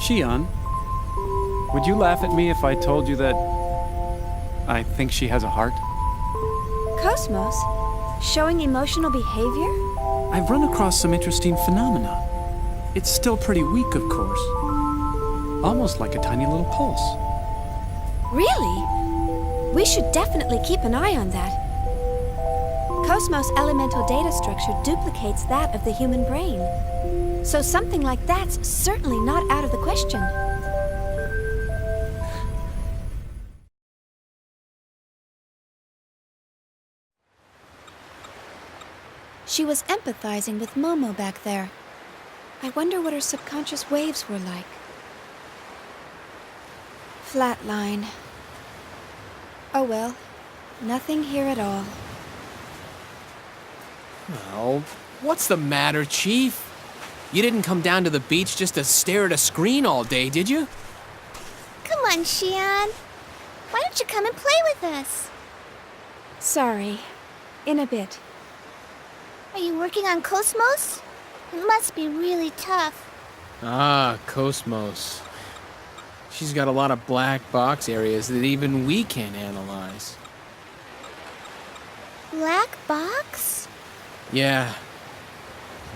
Shion, would you laugh at me if I told you that I think she has a heart? Cosmos? Showing emotional behavior? I've run across some interesting phenomena. It's still pretty weak, of course. Almost like a tiny little pulse. Really? We should definitely keep an eye on that. Cosmos' elemental data structure duplicates that of the human brain. So something like that's certainly not out of the question. She was empathizing with Momo back there. I wonder what her subconscious waves were like. Flatline. Oh well, nothing here at all. Oh, what's the matter, Chief? You didn't come down to the beach just to stare at a screen all day, did you? Come on, Shion. Why don't you come and play with us? Sorry. In a bit. Are you working on Cosmos? It must be really tough. Ah, Cosmos. She's got a lot of black box areas that even we can't analyze. Black box? Yeah.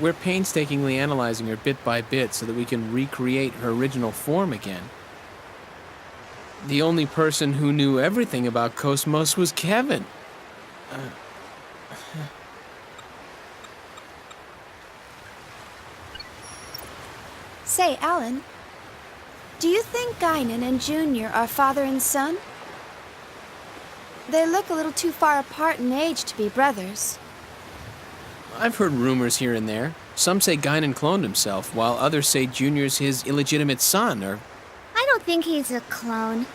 We're painstakingly analyzing her bit by bit so that we can recreate her original form again. The only person who knew everything about Cosmos was Kevin. Say, Alan, do you think Guinan and Junior are father and son? They look a little too far apart in age to be brothers. I've heard rumors here and there. Some say Guinan cloned himself, while others say Junior's his illegitimate son, or... I don't think he's a clone.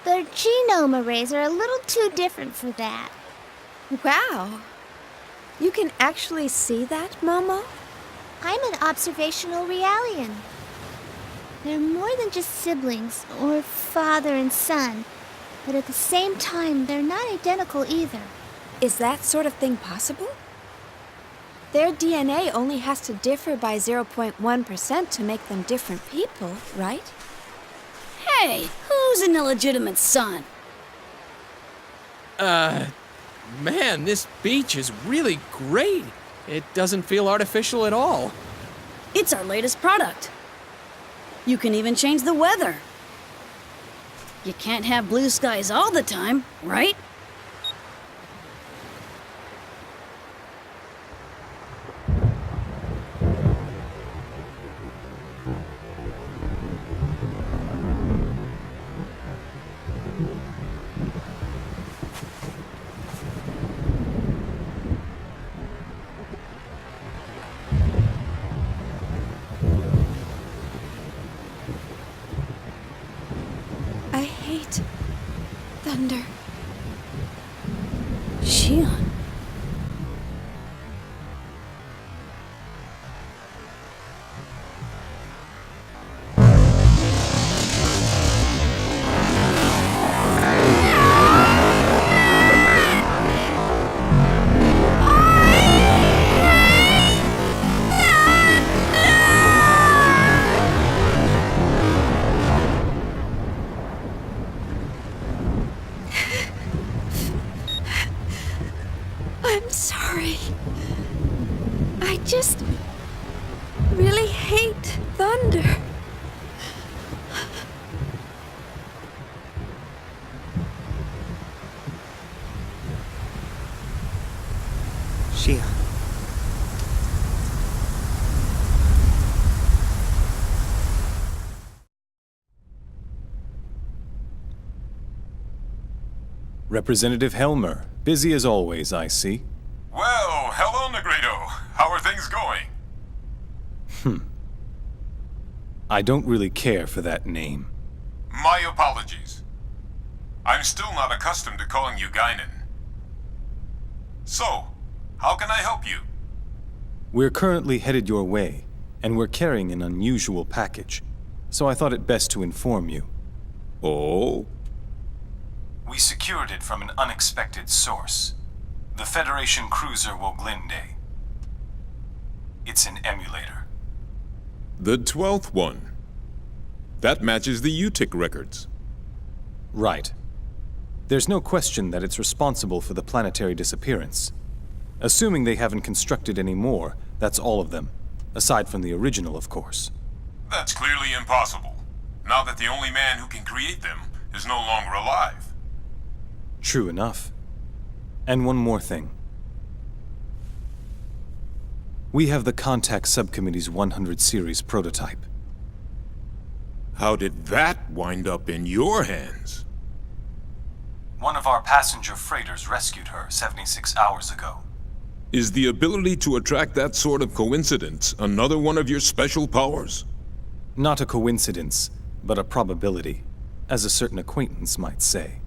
Their genome arrays are a little too different for that. Wow. You can actually see that, Momo? I'm an observational realian. They're more than just siblings, or father and son. But at the same time, they're not identical either. Is that sort of thing possible? Their DNA only has to differ by 0.1% to make them different people, right? Hey, who's an illegitimate son? Man, this beach is really great. It doesn't feel artificial at all. It's our latest product. You can even change the weather. You can't have blue skies all the time, right? I hate thunder. Shion. I'm sorry. I just really hate thunder. Shion. Representative Helmer, busy as always, I see. Well, hello, Negredo. How are things going? I don't really care for that name. My apologies. I'm still not accustomed to calling you Guinan. So, how can I help you? We're currently headed your way, and we're carrying an unusual package, so I thought it best to inform you. Oh? We secured it from an unexpected source. The Federation cruiser Woglinde. It's an emulator. The 12th one. That matches the UTIC records. Right. There's no question that it's responsible for the planetary disappearance. Assuming they haven't constructed any more, that's all of them. Aside from the original, of course. That's clearly impossible, now that the only man who can create them is no longer alive. True enough. And one more thing. We have the Contact Subcommittee's 100 series prototype. How did that wind up in your hands? One of our passenger freighters rescued her 76 hours ago. Is the ability to attract that sort of coincidence another one of your special powers? Not a coincidence, but a probability, as a certain acquaintance might say.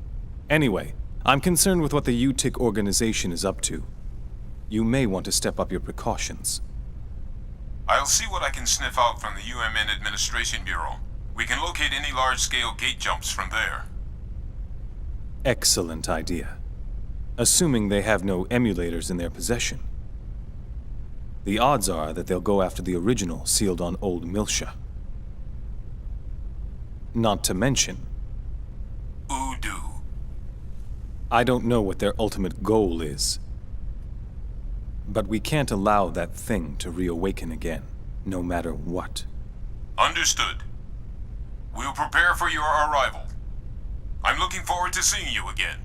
Anyway, I'm concerned with what the UTIC organization is up to. You may want to step up your precautions. I'll see what I can sniff out from the UMN Administration Bureau. We can locate any large-scale gate jumps from there. Excellent idea. Assuming they have no emulators in their possession. The odds are that they'll go after the original sealed on Old Milsha. Not to mention, Udu. I don't know what their ultimate goal is. But we can't allow that thing to reawaken again, no matter what. Understood. We'll prepare for your arrival. I'm looking forward to seeing you again.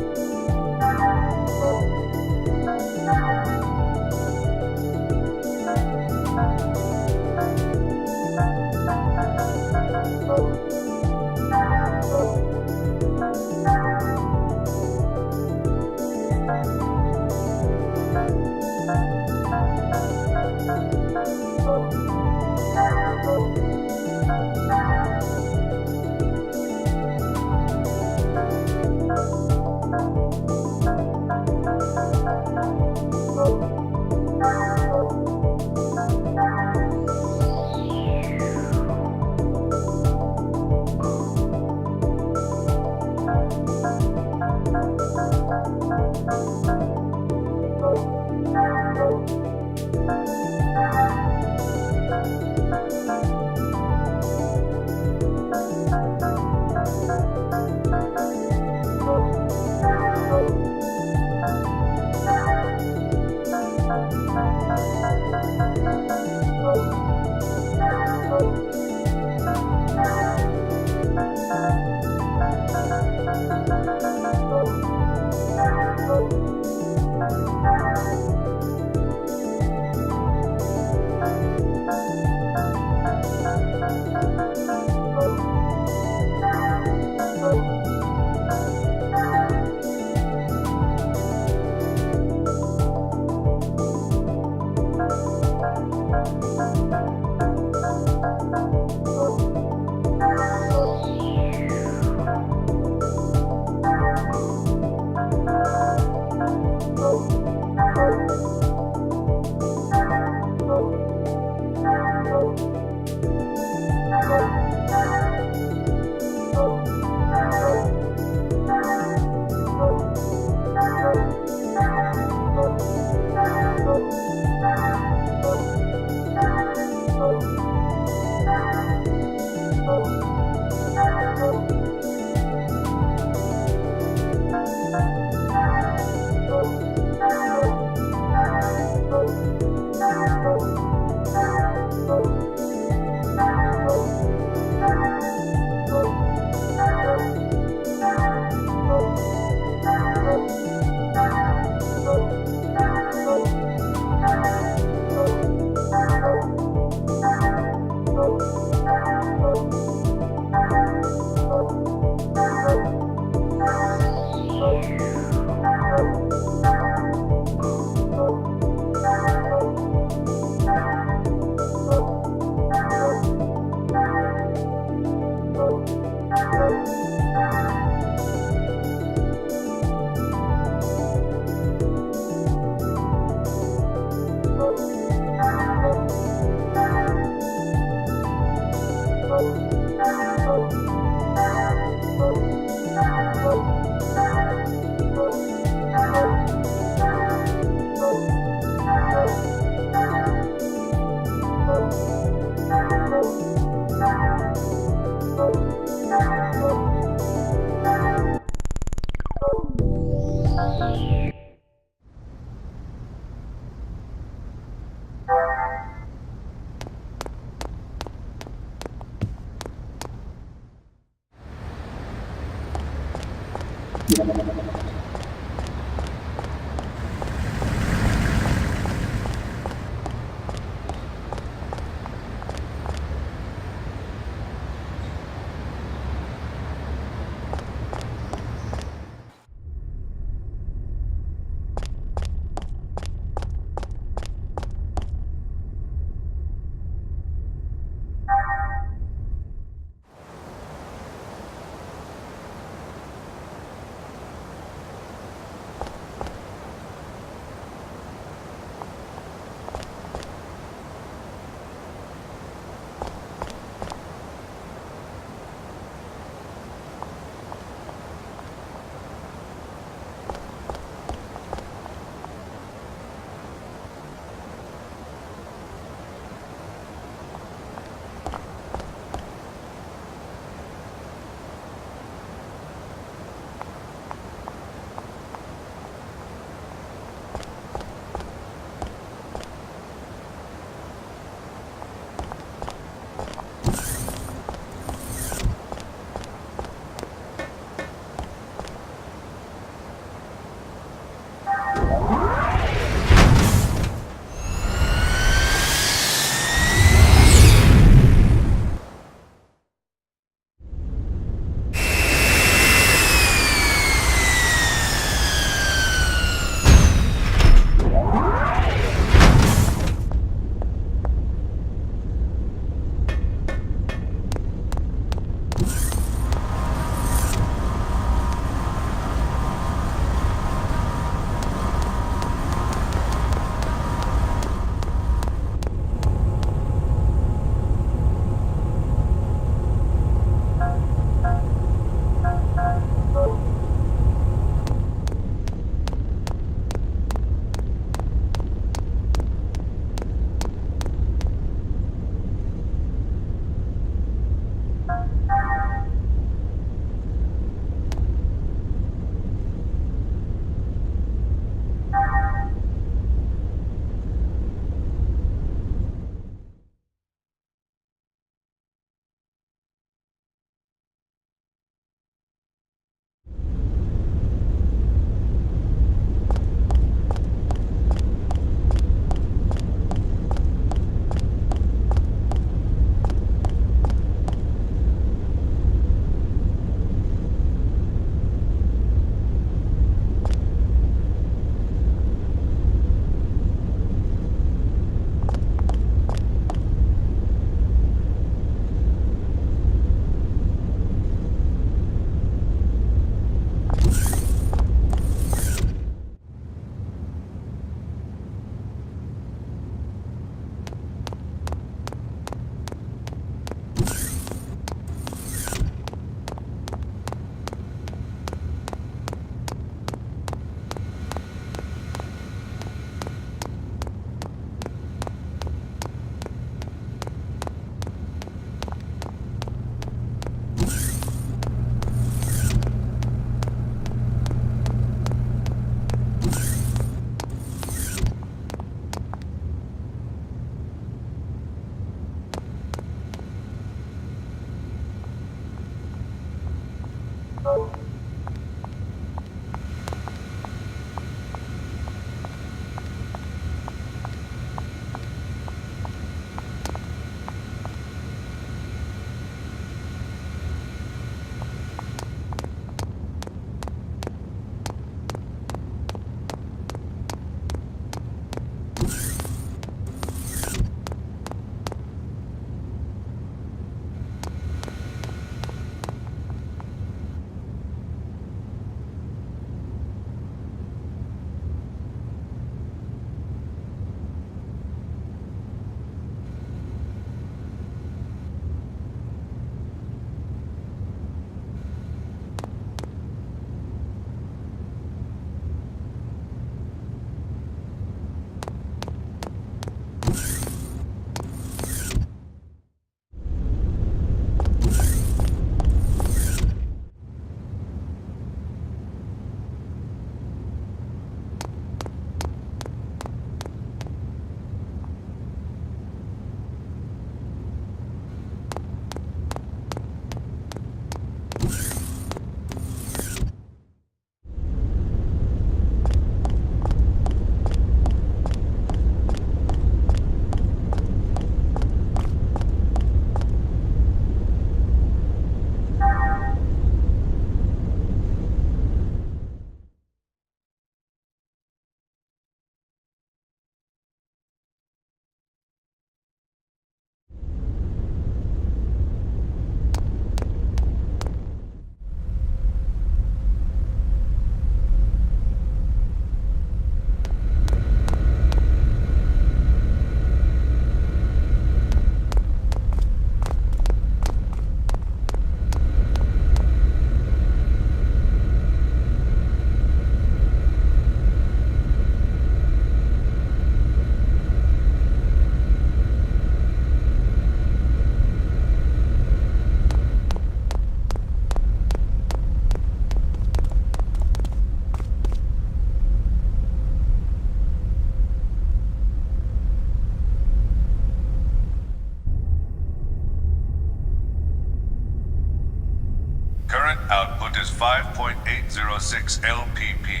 output is 5.806 LPP.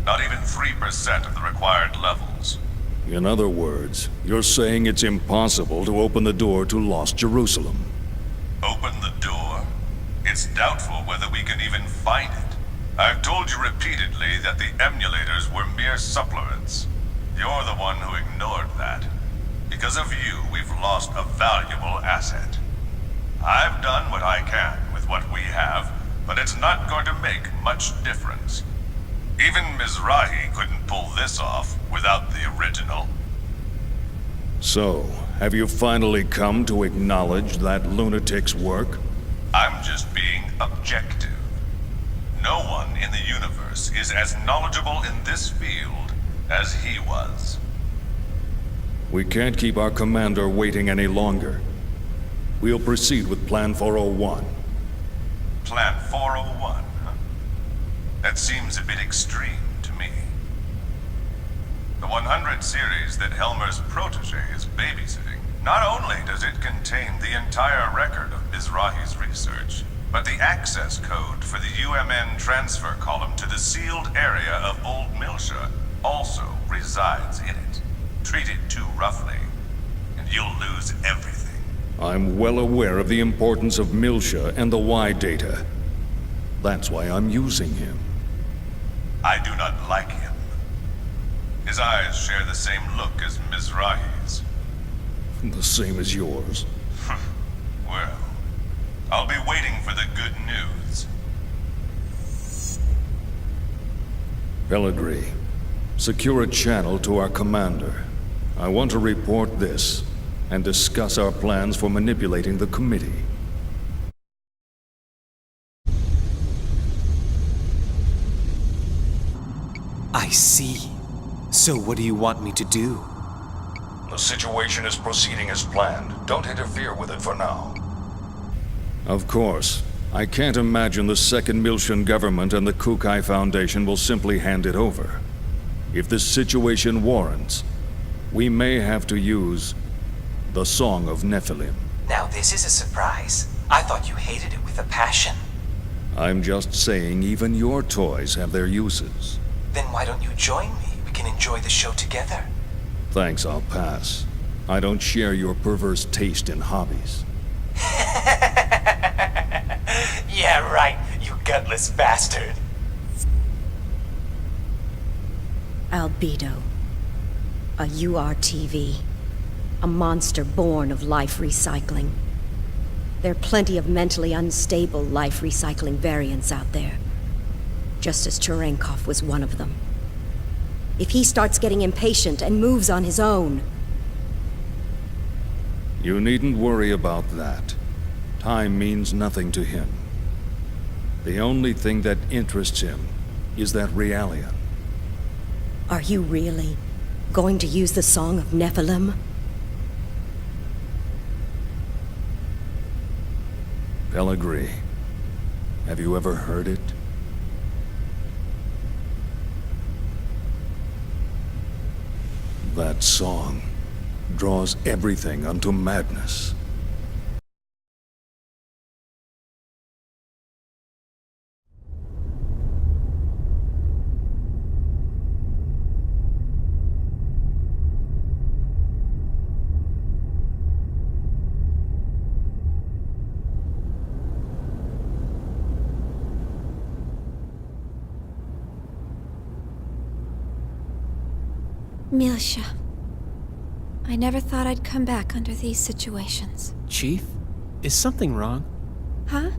Not even 3% of the required levels. In other words, you're saying it's impossible to open the door to Lost Jerusalem. Open the door? It's doubtful whether we can even find it. I've told you repeatedly that the emulators were mere supplements. You're the one who ignored that. Because of you, we've lost a valuable asset. I've done what I can with what we have, but it's not going to make much difference. Even Mizrahi couldn't pull this off without the original. So, have you finally come to acknowledge that lunatic's work? I'm just being objective. No one in the universe is as knowledgeable in this field as he was. We can't keep our commander waiting any longer. We'll proceed with Plan 401. Plan 401, huh? That seems a bit extreme to me. The 100 series that Helmer's protege is babysitting, not only does it contain the entire record of Mizrahi's research, but the access code for the UMN transfer column to the sealed area of Old Milsha also resides in it. Treat it too roughly, and you'll lose everything. I'm well aware of the importance of Milsha and the Y data. That's why I'm using him. I do not like him. His eyes share the same look as Mizrahi's. The same as yours. Well, I'll be waiting for the good news. Pellegrini, secure a channel to our commander. I want to report this and discuss our plans for manipulating the committee. I see. So what do you want me to do? The situation is proceeding as planned. Don't interfere with it for now. Of course. I can't imagine the Second Milshan government and the Kukai Foundation will simply hand it over. If this situation warrants, we may have to use the Song of Nephilim. Now this is a surprise. I thought you hated it with a passion. I'm just saying even your toys have their uses. Then why don't you join me? We can enjoy the show together. Thanks, I'll pass. I don't share your perverse taste in hobbies. Yeah, right, you gutless bastard. Albedo. A URTV. A monster born of life recycling. There are plenty of mentally unstable life recycling variants out there. Just as Cherenkov was one of them. If he starts getting impatient and moves on his own... You needn't worry about that. Time means nothing to him. The only thing that interests him is that Realian. Are you really going to use the Song of Nephilim? Pellegrini, have you ever heard it? That song draws everything unto madness. Milsha. I never thought I'd come back under these situations. Chief? Is something wrong? Huh?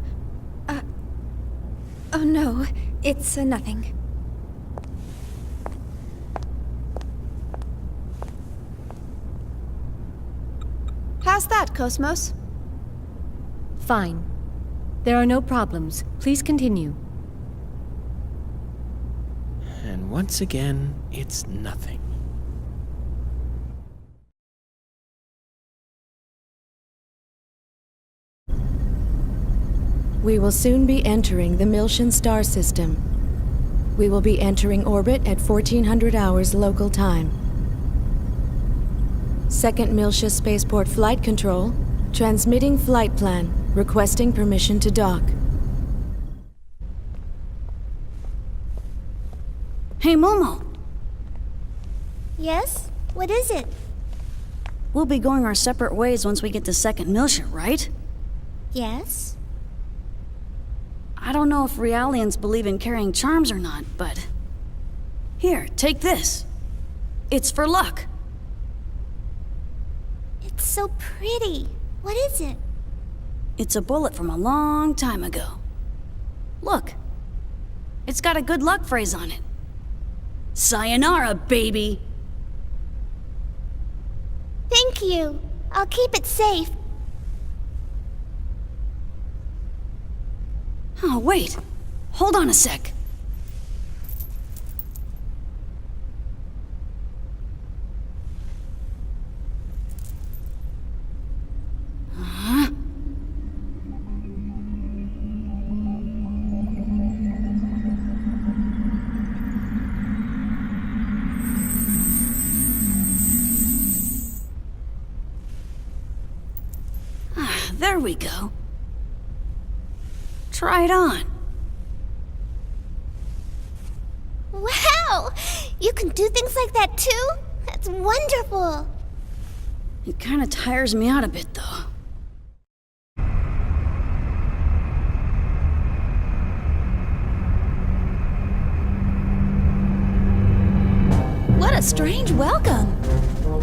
Oh no, it's nothing. How's that, Cosmos? Fine. There are no problems. Please continue. And once again, it's nothing. We will soon be entering the Milshan star system. We will be entering orbit at 1400 hours local time. Second Milsha Spaceport Flight Control, transmitting flight plan, requesting permission to dock. Hey, Momo. Yes? What is it? We'll be going our separate ways once we get to Second Miltia, right? Yes? I don't know if Realians believe in carrying charms or not, but... Here, take this. It's for luck. It's so pretty. What is it? It's a bullet from a long time ago. Look. It's got a good luck phrase on it. Sayonara, baby! Thank you. I'll keep it safe. Oh, wait. Hold on a sec. There we go. Try it on. Wow! You can do things like that too? That's wonderful. It kind of tires me out a bit, though. What a strange welcome.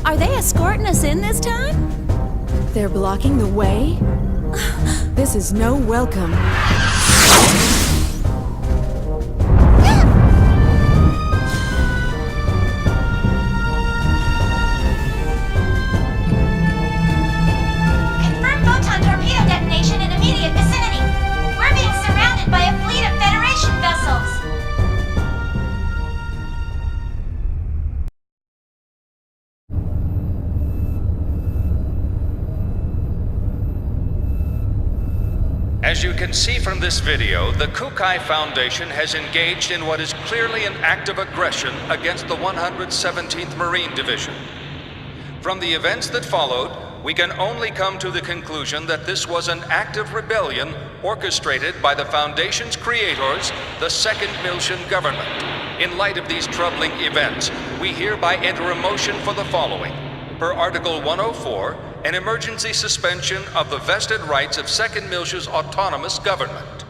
Are they escorting us in this time? They're blocking the way? This is no welcome. Confirm photon torpedo detonation in immediate vicinity. We're being surrounded by a fleet of Federation vessels. As you can see from this video, the Kukai Foundation has engaged in what is clearly an act of aggression against the 117th Marine Division. From the events that followed, we can only come to the conclusion that this was an act of rebellion orchestrated by the Foundation's creators, the Second Miltian government. In light of these troubling events, we hereby enter a motion for the following. Per Article 104, an emergency suspension of the vested rights of Second Miltia's autonomous government.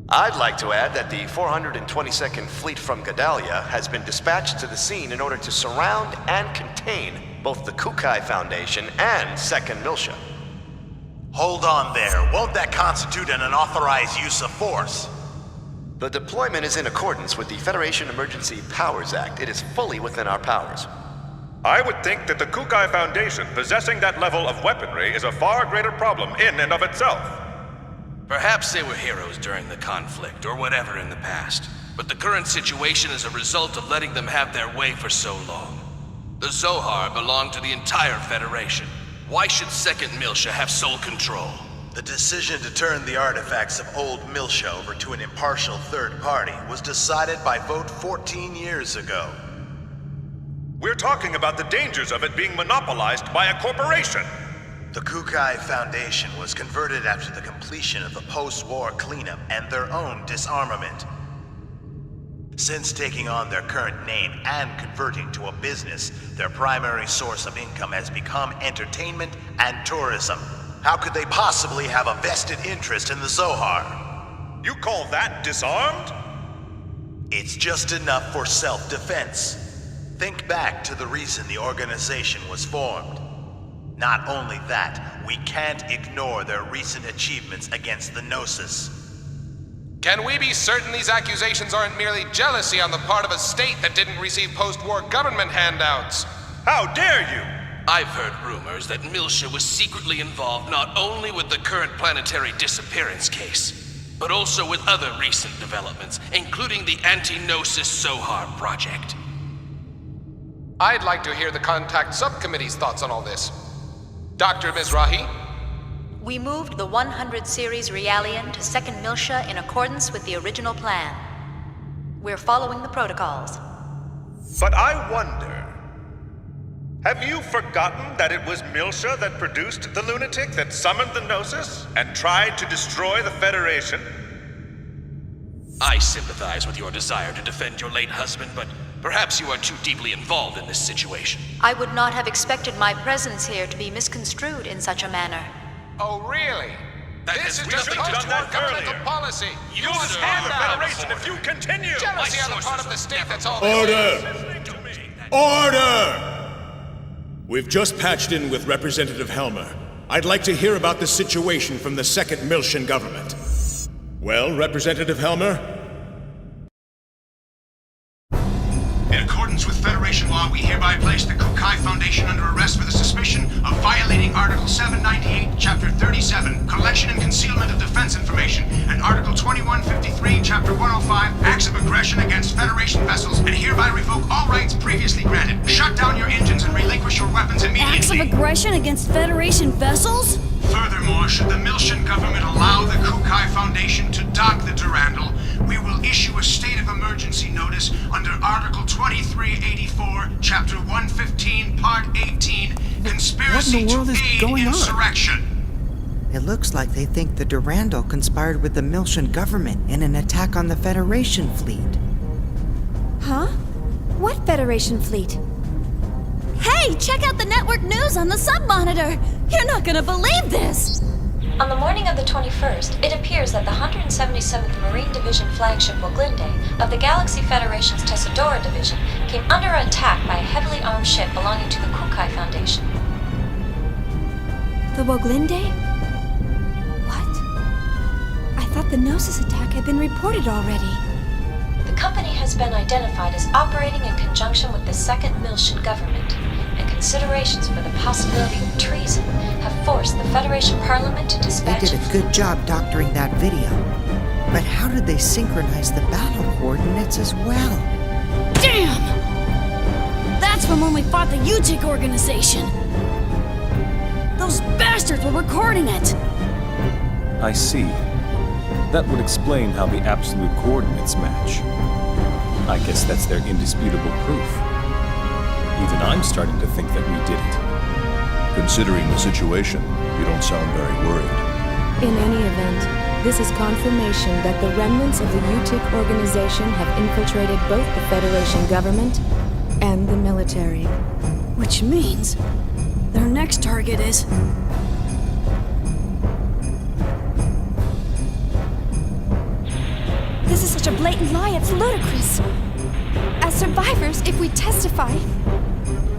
I'd like to add that the 422nd Fleet from Gedalia has been dispatched to the scene in order to surround and contain both the Kukai Foundation and Second Miltia. Hold on there. Won't that constitute an unauthorized use of force? The deployment is in accordance with the Federation Emergency Powers Act. It is fully within our powers. I would think that the Kukai Foundation possessing that level of weaponry is a far greater problem in and of itself. Perhaps they were heroes during the conflict, or whatever in the past. But the current situation is a result of letting them have their way for so long. The Zohar belong to the entire Federation. Why should Second Miltia have sole control? The decision to turn the artifacts of old Miltia over to an impartial third party was decided by vote 14 years ago. We're talking about the dangers of it being monopolized by a corporation. The Kukai Foundation was converted after the completion of the post-war cleanup and their own disarmament. Since taking on their current name and converting to a business, their primary source of income has become entertainment and tourism. How could they possibly have a vested interest in the Zohar? You call that disarmed? It's just enough for self-defense. Think back to the reason the organization was formed. Not only that, we can't ignore their recent achievements against the Gnosis. Can we be certain these accusations aren't merely jealousy on the part of a state that didn't receive post-war government handouts? How dare you! I've heard rumors that Miltia was secretly involved not only with the current planetary disappearance case, but also with other recent developments, including the anti-Gnosis Zohar project. I'd like to hear the Contact Subcommittee's thoughts on all this. Dr. Mizrahi? We moved the 100 series Realian to Second Miltia in accordance with the original plan. We're following the protocols. But I wonder... have you forgotten that it was Miltia that produced the lunatic that summoned the Gnosis and tried to destroy the Federation? I sympathize with your desire to defend your late husband, but perhaps you are too deeply involved in this situation. I would not have expected my presence here to be misconstrued in such a manner. Oh, really? This is just post-war governmental policy. You destroy the Federation if you continue! Jealousy on the part of the state, that's all. Order! Order! We've just patched in with Representative Helmer. I'd like to hear about the situation from the second Miltian government. Well, Representative Helmer? In accordance with Federation law, we hereby place the Kukai Foundation under arrest for the suspicion of violating Article 798, Chapter 37, Collection and Concealment of Defense Information, and Article 2153, Chapter 105, Acts of Aggression against Federation vessels, and hereby revoke all rights previously granted. Shut down your engines and relinquish your weapons immediately. Acts of aggression against Federation vessels? Furthermore, should the Miltian government allow the Kukai Foundation to dock the Durandal, we will issue a state of emergency notice under Article 2384, Chapter 115, Part 18, Conspiracy to Aid Insurrection. It looks like they think the Durandal conspired with the Miltian government in an attack on the Federation fleet. Huh? What Federation fleet? Hey, check out the network news on the sub-monitor! You're not gonna believe this! On the morning of the 21st, it appears that the 177th Marine Division flagship Woglinde of the Galaxy Federation's Tessadora Division came under attack by a heavily armed ship belonging to the Kukai Foundation. The Woglinde? What? I thought the Gnosis attack had been reported already. The company has been identified as operating in conjunction with the second Miltian government, and considerations for the possibility of treason have forced the Federation Parliament to dispatch... They did a good job doctoring that video. But how did they synchronize the battle coordinates as well? Damn! That's from when we fought the UTIC organization! Those bastards were recording it! I see. That would explain how the absolute coordinates match. I guess that's their indisputable proof. Even I'm starting to think that we did it. Considering the situation, you don't sound very worried. In any event, this is confirmation that the remnants of the UTIC organization have infiltrated both the Federation government and the military. Which means their next target is... This is such a blatant lie, it's ludicrous. As survivors, if we testify...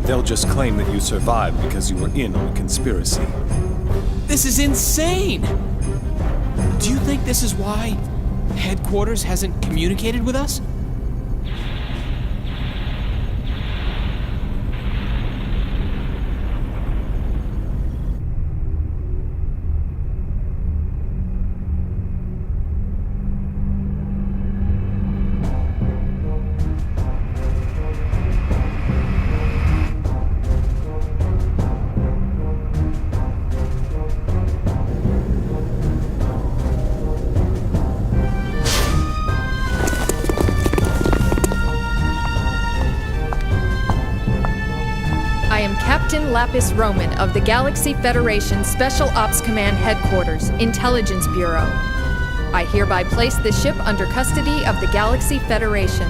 They'll just claim that you survived because you were in on a conspiracy. This is insane! Do you think this is why headquarters hasn't communicated with us? Captain Lapis Roman of the Galaxy Federation Special Ops Command Headquarters, Intelligence Bureau. I hereby place the ship under custody of the Galaxy Federation.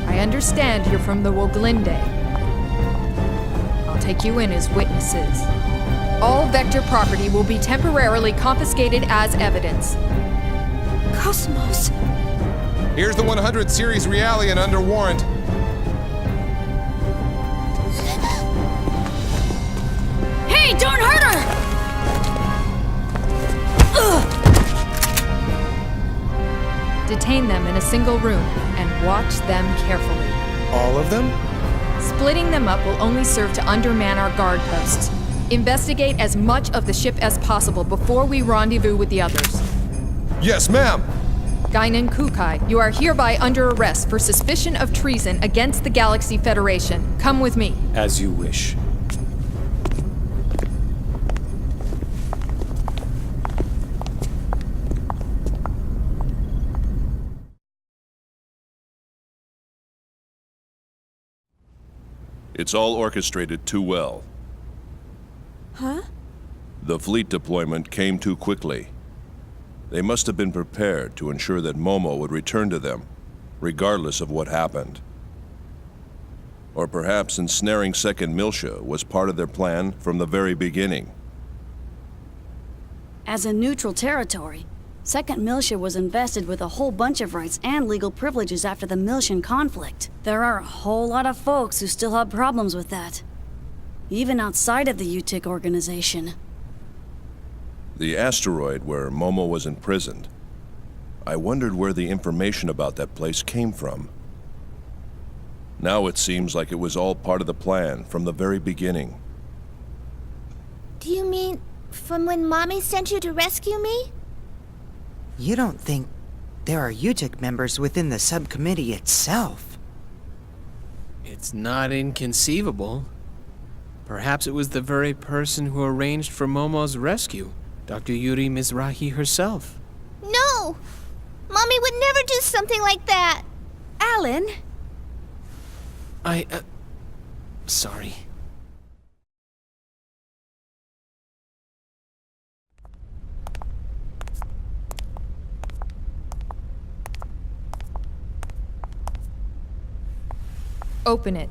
I understand you're from the Woglinde. I'll take you in as witnesses. All Vector property will be temporarily confiscated as evidence. Cosmos! Here's the 100 Series Realian under warrant. Hey, don't hurt her! Detain them in a single room and watch them carefully. All of them? Splitting them up will only serve to underman our guard posts. Investigate as much of the ship as possible before we rendezvous with the others. Yes, ma'am. Guinan Kukai, you are hereby under arrest for suspicion of treason against the Galaxy Federation. Come with me. As you wish. It's all orchestrated too well. Huh? The fleet deployment came too quickly. They must have been prepared to ensure that Momo would return to them, regardless of what happened. Or perhaps ensnaring 2nd Militia was part of their plan from the very beginning. As a neutral territory, 2nd Militia was invested with a whole bunch of rights and legal privileges after the Miltian conflict. There are a whole lot of folks who still have problems with that, even outside of the UTIC organization. The asteroid where Momo was imprisoned. I wondered where the information about that place came from. Now it seems like it was all part of the plan from the very beginning. Do you mean from when Mommy sent you to rescue me? You don't think there are UTIC members within the subcommittee itself? It's not inconceivable. Perhaps it was the very person who arranged for Momo's rescue, Dr. Yuri Mizrahi herself. No! Mommy would never do something like that! Alan! Sorry. Open it.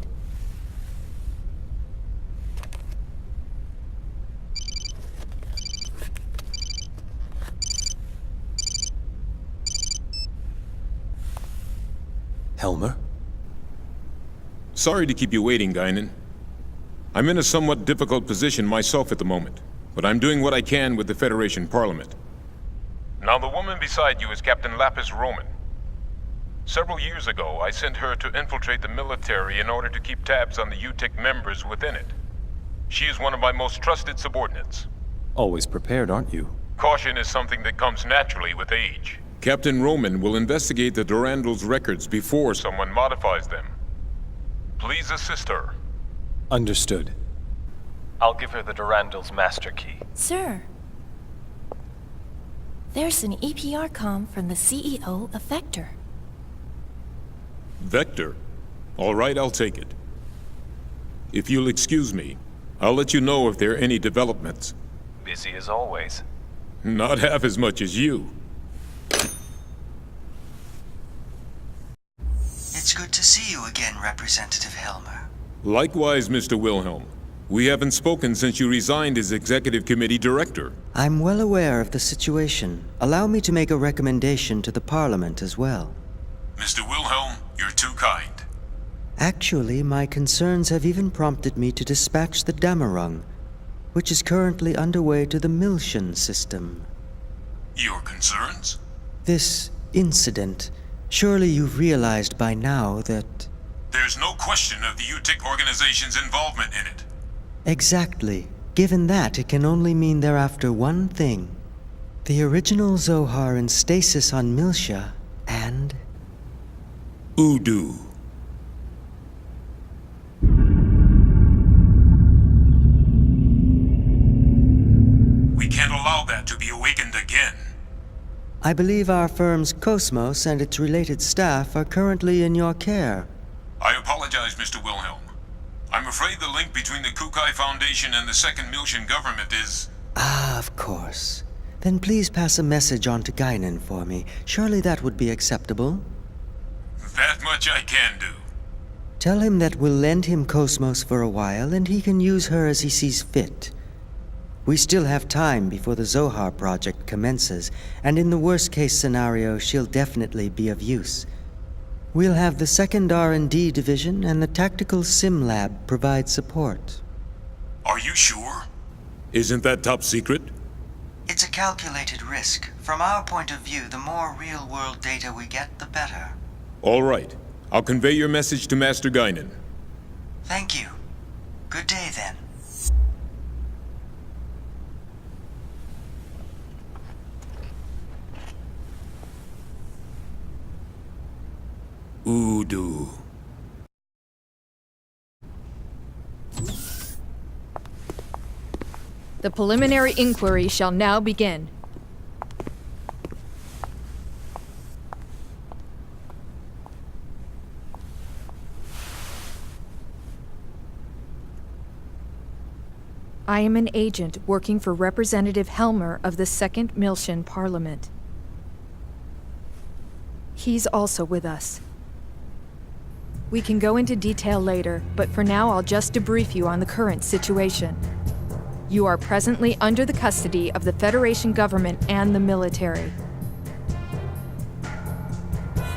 Helmer? Sorry to keep you waiting, Guinan. I'm in a somewhat difficult position myself at the moment, but I'm doing what I can with the Federation Parliament. Now, the woman beside you is Captain Lapis Roman. Several years ago, I sent her to infiltrate the military in order to keep tabs on the UTIC members within it. She is one of my most trusted subordinates. Always prepared, aren't you? Caution is something that comes naturally with age. Captain Roman will investigate the Durandal's records before someone modifies them. Please assist her. Understood. I'll give her the Durandal's master key. Sir, there's an EPR comm from the CEO of Vector. Vector? All right, I'll take it. If you'll excuse me, I'll let you know if there are any developments. Busy as always. Not half as much as you. It's good to see you again, Representative Helmer. Likewise, Mr. Wilhelm. We haven't spoken since you resigned as Executive Committee Director. I'm well aware of the situation. Allow me to make a recommendation to the Parliament as well. Mr. Wilhelm, you're too kind. Actually, my concerns have even prompted me to dispatch the Damarung, which is currently underway to the Miltian system. Your concerns? This incident, surely you've realized by now that... There's no question of the UTIC organization's involvement in it. Exactly. Given that, it can only mean they're after one thing. The original Zohar in stasis on Miltia, and... Udu. We can't allow that to be awakened again. I believe our firm's Cosmos and its related staff are currently in your care. I apologize, Mr. Wilhelm. I'm afraid the link between the Kukai Foundation and the 2nd Miltian government is... Ah, of course. Then please pass a message on to Guinan for me. Surely that would be acceptable. That much I can do. Tell him that we'll lend him Cosmos for a while and he can use her as he sees fit. We still have time before the Zohar project commences, and in the worst-case scenario, she'll definitely be of use. We'll have the 2nd R&D division and the Tactical Sim Lab provide support. Are you sure? Isn't that top secret? It's a calculated risk. From our point of view, the more real-world data we get, the better. All right. I'll convey your message to Master Guinan. Thank you. Good day, then. Udu. The preliminary inquiry shall now begin. I am an agent working for Representative Helmer of the 2nd Miltian Parliament. He's also with us. We can go into detail later, but for now I'll just debrief you on the current situation. You are presently under the custody of the Federation government and the military.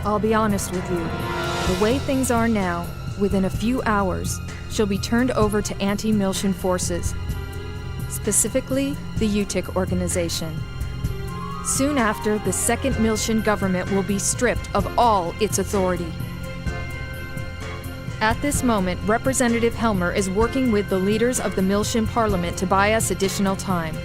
I'll be honest with you. The way things are now, within a few hours, she'll be turned over to anti-Miltian forces, specifically the UTIC organization. Soon after, the 2nd Miltian government will be stripped of all its authority. At this moment, Representative Helmer is working with the leaders of the Miltian Parliament to buy us additional time.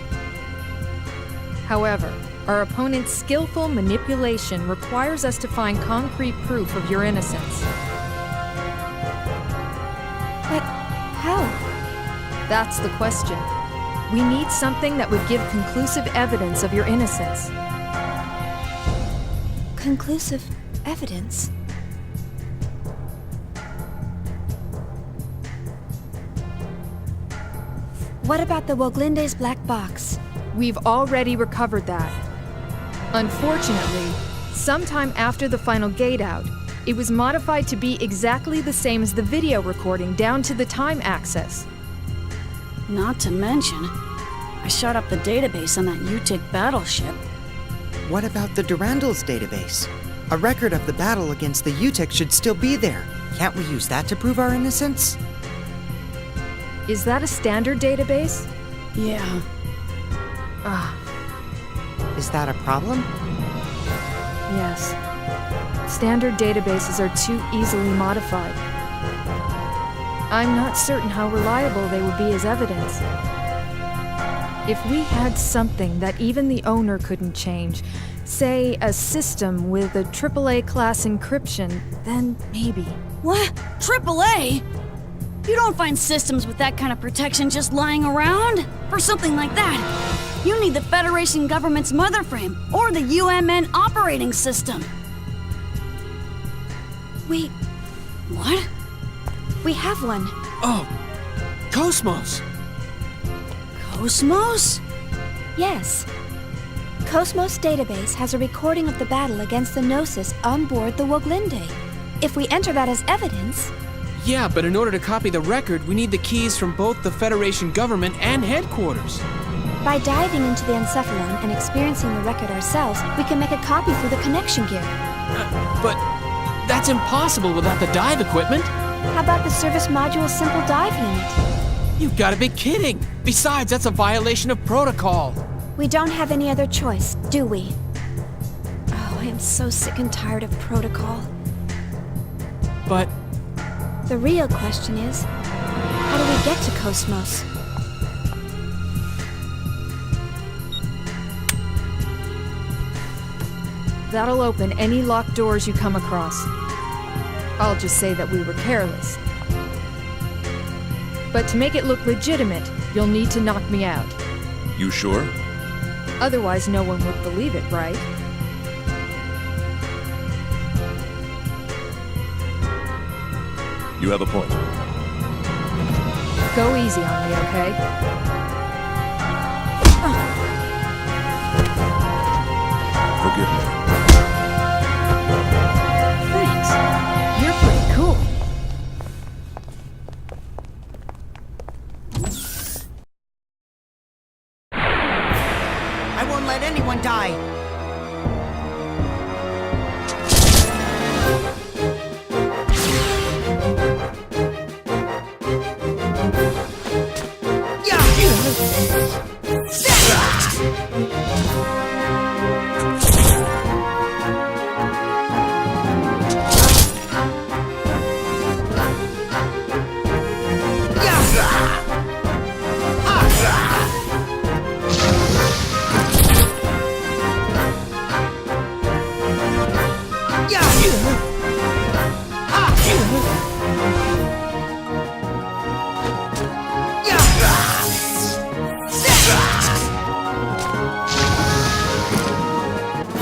However, our opponent's skillful manipulation requires us to find concrete proof of your innocence. But how? That's the question. We need something that would give conclusive evidence of your innocence. Conclusive evidence? What about the Woglinde's black box? We've already recovered that. Unfortunately, sometime after the final gate out, it was modified to be exactly the same as the video recording down to the time access. Not to mention, I shot up the database on that UTIC battleship. What about the Durandal's database? A record of the battle against the UTIC should still be there. Can't we use that to prove our innocence? Is that a standard database? Yeah. Is that a problem? Yes. Standard databases are too easily modified. I'm not certain how reliable they would be as evidence. If we had something that even the owner couldn't change, say a system with a AAA class encryption, then maybe. What? AAA? You don't find systems with that kind of protection just lying around. For something like that, you need the Federation government's mother frame or the UMN operating system. What? We have one. Oh, Cosmos! Cosmos? Yes. Cosmos database has a recording of the battle against the Gnosis on board the Woglinde. If we enter that as evidence... Yeah, but in order to copy the record, we need the keys from both the Federation government and headquarters. By diving into the encephalon and experiencing the record ourselves, we can make a copy through the connection gear. But that's impossible without the dive equipment. How about the service module's simple dive unit? You've got to be kidding! Besides, that's a violation of protocol. We don't have any other choice, do we? Oh, I am so sick and tired of protocol. But... the real question is, how do we get to Cosmos? That'll open any locked doors you come across. I'll just say that we were careless. But to make it look legitimate, you'll need to knock me out. You sure? Otherwise, no one would believe it, right? You have a point. Go easy on me, okay? Forgive me. Thanks. You're pretty cool. I won't let anyone die.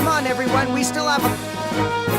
Come on, everyone, we still have a...